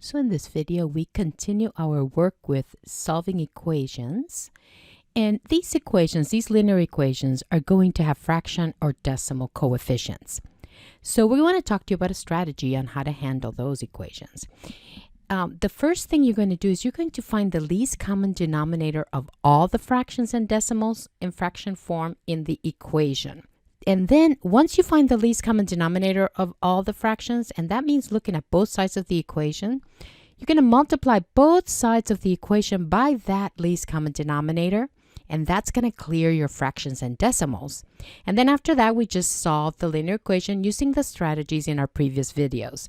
So in this video, we continue our work with solving equations. And these equations, these linear equations, are going to have fraction or decimal coefficients. So we want to talk to you about a strategy on how to handle those equations. The first thing you're going to do is you're going to find the least common denominator of all the fractions and decimals in fraction form in the equation. And then once you find the least common denominator of all the fractions, and that means looking at both sides of the equation, you're going to multiply both sides of the equation by that least common denominator, and that's going to clear your fractions and decimals. And then after that, we just solve the linear equation using the strategies in our previous videos.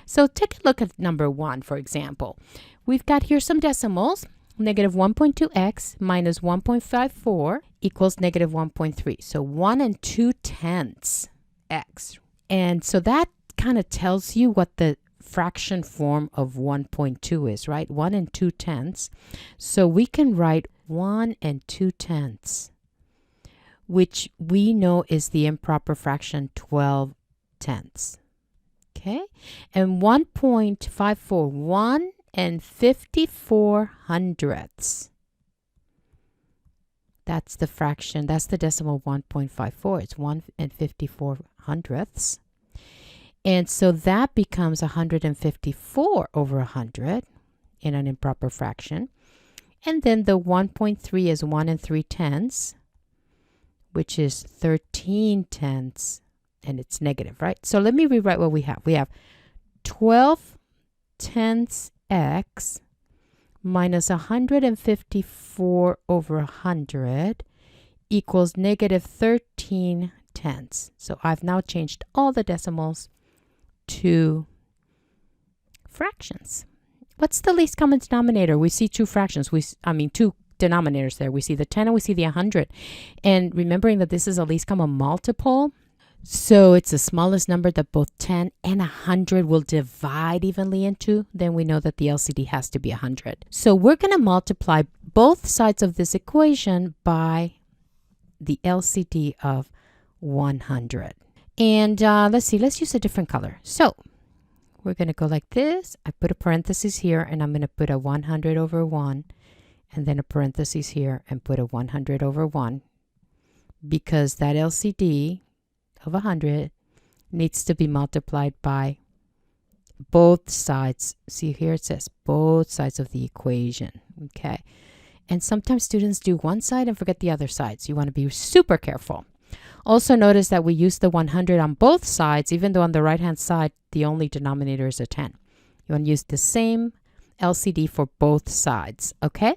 So take a look at number 1, for example. We've got here some decimals. Negative 1.2x minus 1.54 equals negative 1.3. So 1 2/10 x. And so that kind of tells you what the fraction form of 1.2 is, right? 1 2/10. So we can write 1 2/10, which we know is the improper fraction 12/10. Okay? And 1.54, 1 54/100. That's the fraction, that's the decimal 1.54. It's 1 54/100. And so that becomes 154 over 100 in an improper fraction. And then the 1.3 is 1 3/10, which is 13/10, and it's negative, right? So let me rewrite what we have. We have 12/10 x minus 154 over 100 equals negative 13/10. So I've now changed all the decimals to fractions. What's the least common denominator? We see two fractions. Two denominators there. We see the 10 and we see the 100. And remembering that this is a least common multiple, so it's the smallest number that both 10 and 100 will divide evenly into, then we know that the LCD has to be 100. So we're going to multiply both sides of this equation by the LCD of 100. And let's use a different color. So we're going to go like this. I put a parenthesis here, and I'm going to put a 100 over 1, and then a parenthesis here, and put a 100 over 1, because that LCD of 100 needs to be multiplied by both sides. See here it says both sides of the equation. Okay. And sometimes students do one side and forget the other side. So you want to be super careful. Also notice that we use the 100 on both sides, even though on the right hand side the only denominator is a 10. You want to use the same LCD for both sides. Okay.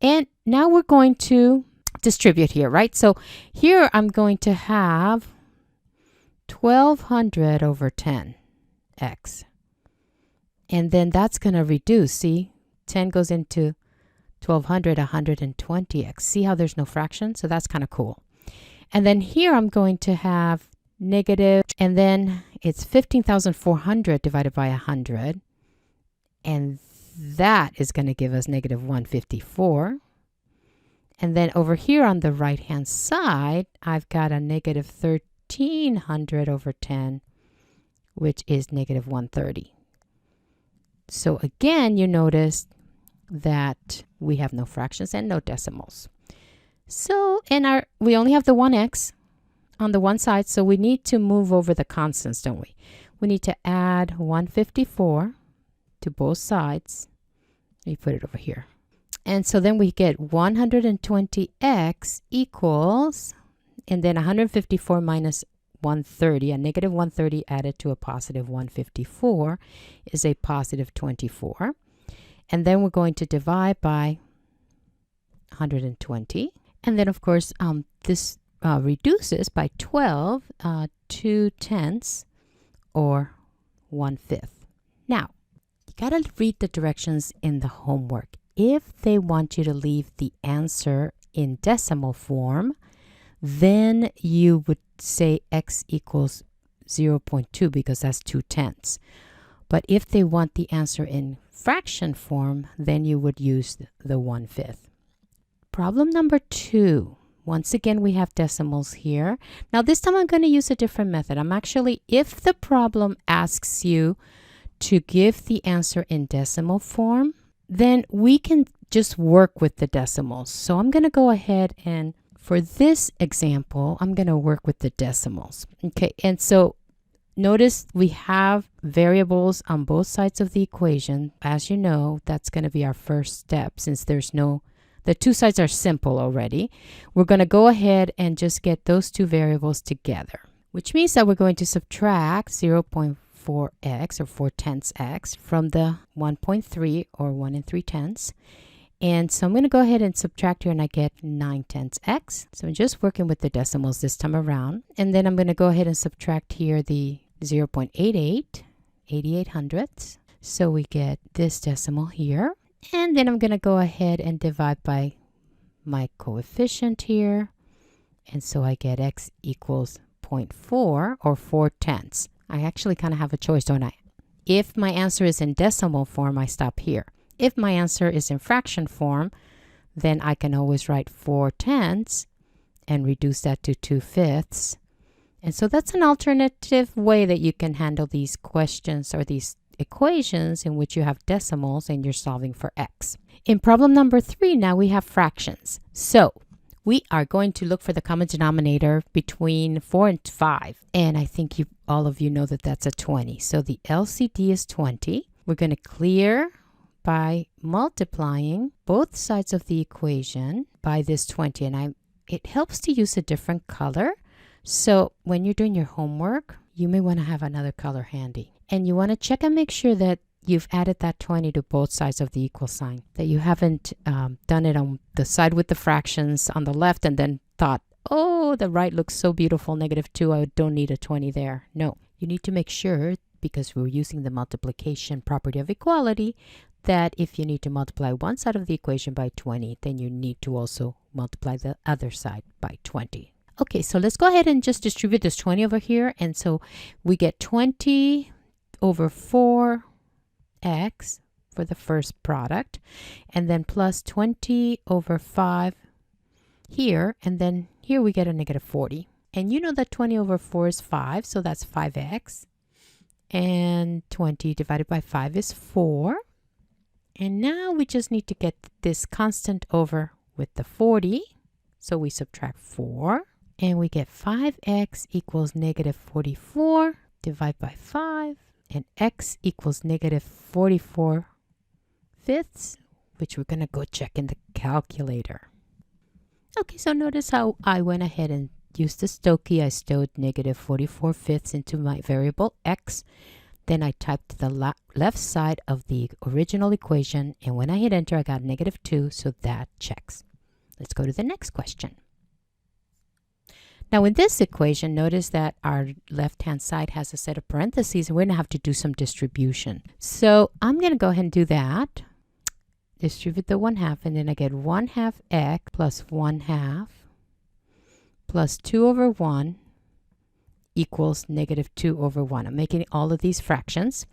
And now we're going to distribute here, right? So here I'm going to have 1200 over 10x. And then that's going to reduce. See, 10 goes into 1200, 120x. See how there's no fraction? So that's kind of cool. And then here I'm going to have negative, and then it's 15,400 divided by 100. And that is going to give us negative 154. And then over here on the right-hand side, I've got a negative 1300 over 10, which is negative 130. So again, you notice that we have no fractions and no decimals. So we only have the 1x on the one side, so we need to move over the constants, don't we? We need to add 154 to both sides. Let me put it over here. And so then we get 120x equals, and then 154 minus 130, a negative 130 added to a positive 154 is a positive 24. And then we're going to divide by 120. And then, of course, this reduces by 12 2/10 or 1/5. Now, you got to read the directions in the homework. If they want you to leave the answer in decimal form, then you would say x equals 0.2 because that's 2/10. But if they want the answer in fraction form, then you would use the 1/5. Problem number 2. Once again, we have decimals here. Now this time I'm going to use a different method. If the problem asks you to give the answer in decimal form, then we can just work with the decimals. So I'm going to go ahead and for this example, I'm going to work with the decimals. Okay, and so notice we have variables on both sides of the equation. As you know, that's going to be our first step since the two sides are simple already. We're going to go ahead and just get those two variables together, which means that we're going to subtract 0.4x or 4/10 x from the 1.3 or 1 3/10. And so I'm going to go ahead and subtract here and I get 9/10 x. So I'm just working with the decimals this time around. And then I'm going to go ahead and subtract here the 0.88, 88 hundredths. So we get this decimal here. And then I'm going to go ahead and divide by my coefficient here. And so I get x equals 0.4 or 4/10. I actually kind of have a choice, don't I? If my answer is in decimal form, I stop here. If my answer is in fraction form, then I can always write 4/10 and reduce that to 2/5. And so that's an alternative way that you can handle these questions or these equations in which you have decimals and you're solving for x. In problem number 3, now we have fractions. So we are going to look for the common denominator between 4 and 5. And I think all of you know that that's a 20. So the LCD is 20. We're going to clear by multiplying both sides of the equation by this 20. And it helps to use a different color. So when you're doing your homework, you may want to have another color handy. And you want to check and make sure that you've added that 20 to both sides of the equal sign, that you haven't done it on the side with the fractions on the left and then thought, oh, the right looks so beautiful, -2, I don't need a 20 there. No, you need to make sure, because we're using the multiplication property of equality, that if you need to multiply one side of the equation by 20, then you need to also multiply the other side by 20. Okay, so let's go ahead and just distribute this 20 over here. And so we get 20 over 4x for the first product, and then plus 20 over 5 here, and then here we get a -40. And you know that 20 over 4 is 5, so that's 5x. And 20 divided by 5 is 4. And now we just need to get this constant over with the 40. So we subtract 4. And we get 5x equals -44. Divide by 5. And x equals -44 fifths, which we're going to go check in the calculator. Okay, so notice how I went ahead and used the Stokey. I stowed -44 fifths into my variable x. Then I typed the left side of the original equation, and when I hit enter, I got -2, so that checks. Let's go to the next question. Now in this equation, notice that our left-hand side has a set of parentheses, and we're going to have to do some distribution. So I'm going to go ahead and do that. Distribute the 1/2, and then I get 1/2 x plus 1/2 plus 2 over 1 equals -2 over 1. I'm making all of these fractions.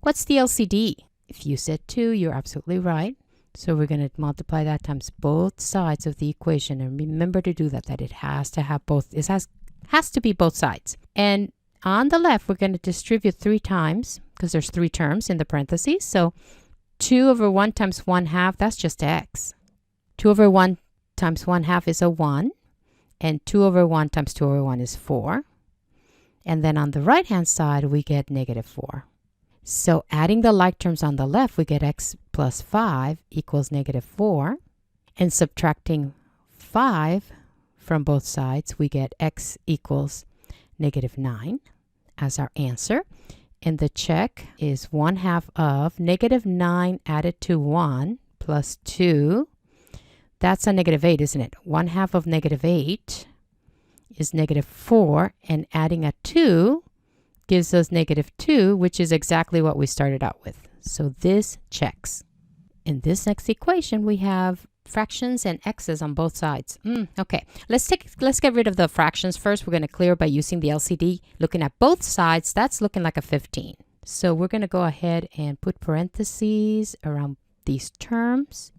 What's the LCD? If you said 2, you're absolutely right. So we're going to multiply that times both sides of the equation. And remember to do that it has to have both. It has to be both sides. And on the left, we're going to distribute 3 times because there's 3 terms in the parentheses. So 2 over 1 times 1/2, that's just x. 2 over 1 times 1/2 is a 1. And 2 over 1 times 2 over 1 is 4. And then on the right-hand side, we get -4. So adding the like terms on the left, we get x plus 5 equals -4. And subtracting 5 from both sides, we get x equals -9 as our answer. And the check is 1/2 of -9 added to 1 plus 2. That's a -8, isn't it? 1/2 of -8 is -4, and adding a 2 gives us -2, which is exactly what we started out with. So this checks. In this next equation, we have fractions and x's on both sides. Okay, let's get rid of the fractions first. We're going to clear by using the LCD. Looking at both sides, that's looking like a 15. So we're going to go ahead and put parentheses around these terms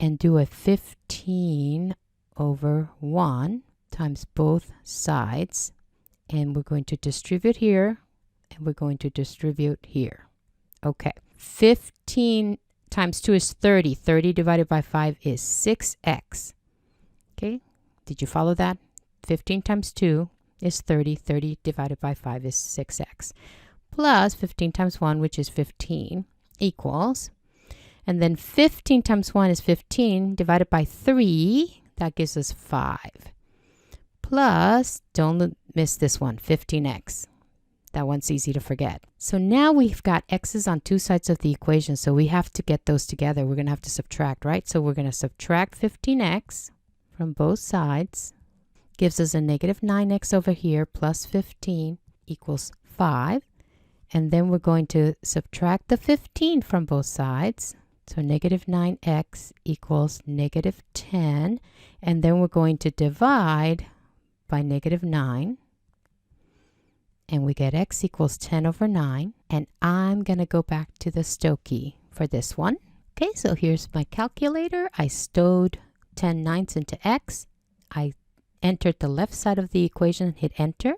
and do a 15 over 1 times both sides. And we're going to distribute here, and we're going to distribute here. Okay. 15 times 2 is 30. 30 divided by 5 is 6x. Okay. Did you follow that? 15 times 2 is 30. 30 divided by 5 is 6x. Plus 15 times 1, which is 15, equals. And then 15 times 1 is 15 divided by 3. That gives us 5. Plus, don't miss this one, 15x. That one's easy to forget. So now we've got x's on two sides of the equation. So we have to get those together. We're going to have to subtract, right? So we're going to subtract 15x from both sides. Gives us a negative 9x over here plus 15 equals 5. And then we're going to subtract the 15 from both sides. So negative 9x equals negative 10. And then we're going to divide by negative 9. And we get x equals 10 over 9. And I'm going to go back to the Stokke for this one. Okay, so here's my calculator. I stowed 10 ninths into x. I entered the left side of the equation, hit enter.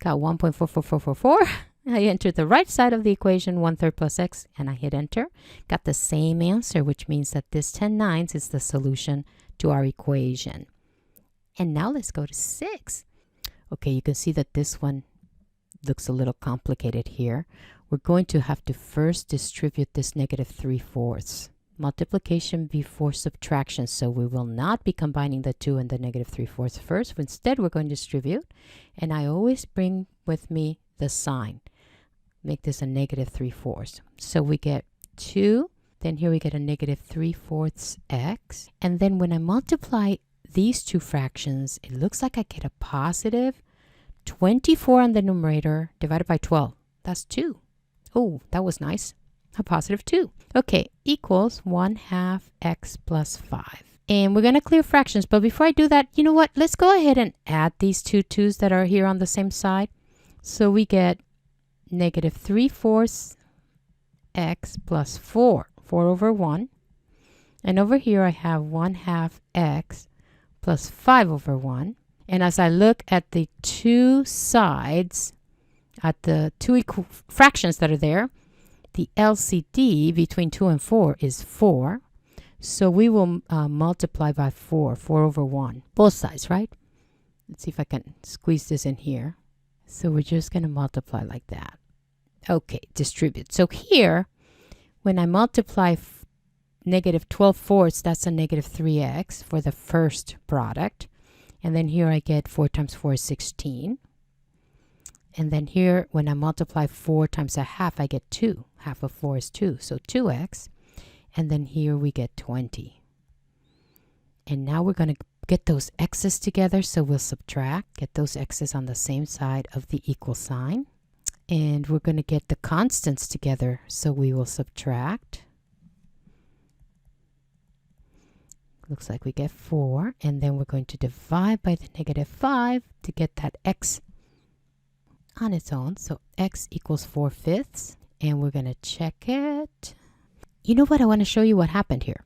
Got 1.44444. I entered the right side of the equation, 1/3 plus x, and I hit enter. Got the same answer, which means that this 10 ninths is the solution to our equation. And now let's go to 6. Okay, you can see that this one looks a little complicated here. We're going to have to first distribute this negative 3/4. Multiplication before subtraction, so we will not be combining the 2 and the negative 3/4 first. Instead, we're going to distribute, and I always bring with me the sign. Make this a negative 3/4. So we get 2, then here we get a negative 3/4 x, and then when I multiply these two fractions, it looks like I get a positive 24 on the numerator divided by 12. That's 2. Oh, that was nice. A positive 2. Okay, equals 1/2 x plus 5. And we're going to clear fractions, but before I do that, you know what? Let's go ahead and add these two 2's that are here on the same side. So we get negative 3/4 x plus 4. 4 over 1. And over here I have 1/2 x plus 5 over 1. And as I look at the two sides, at the two fractions that are there, the LCD between 2 and 4 is 4. So we will multiply by 4. 4 over 1. Both sides, right? Let's see if I can squeeze this in here. So we're just going to multiply like that. Okay, distribute. So here, when I multiply negative 12/4, that's a negative 3x for the first product. And then here I get 4 times 4 is 16. And then here, when I multiply 4 times a half, I get 2. Half of 4 is 2, so 2x. And then here we get 20. And now we're going to get those x's together, so we'll subtract. Get those x's on the same side of the equal sign. And we're going to get the constants together, so we will subtract. Looks like we get 4. And then we're going to divide by the negative 5 to get that x on its own. So x equals 4/5. And we're going to check it. You know what? I want to show you what happened here.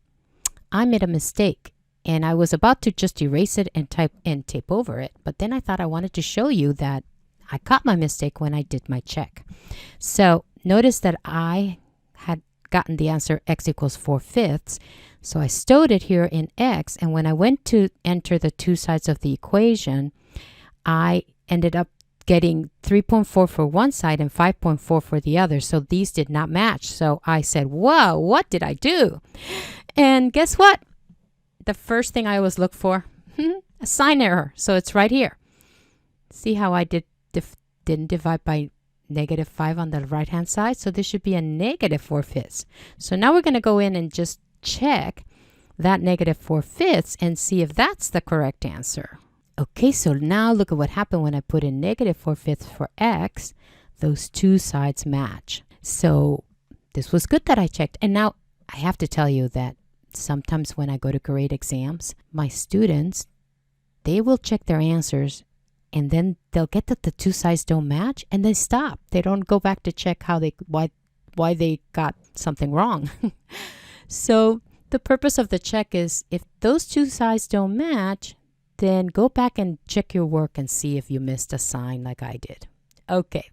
I made a mistake. And I was about to just erase it and tape over it. But then I thought I wanted to show you that I caught my mistake when I did my check. So notice that I had gotten the answer x equals 4/5. So I stowed it here in x. And when I went to enter the two sides of the equation, I ended up getting 3.4 for one side and 5.4 for the other. So these did not match. So I said, whoa, what did I do? And guess what? The first thing I always look for, a sign error. So it's right here. See how I didn't divide by negative 5 on the right hand side? So this should be a negative 4/5. So now we're going to go in and just check that negative 4/5 and see if that's the correct answer. Okay, so now look at what happened when I put in negative 4/5 for x. Those two sides match. So this was good that I checked. And now I have to tell you that sometimes when I go to grade exams, my students, they will check their answers and then they'll get that the two sides don't match and they stop. They don't go back to check why they got something wrong. So the purpose of the check is if those two sides don't match, then go back and check your work and see if you missed a sign like I did. Okay,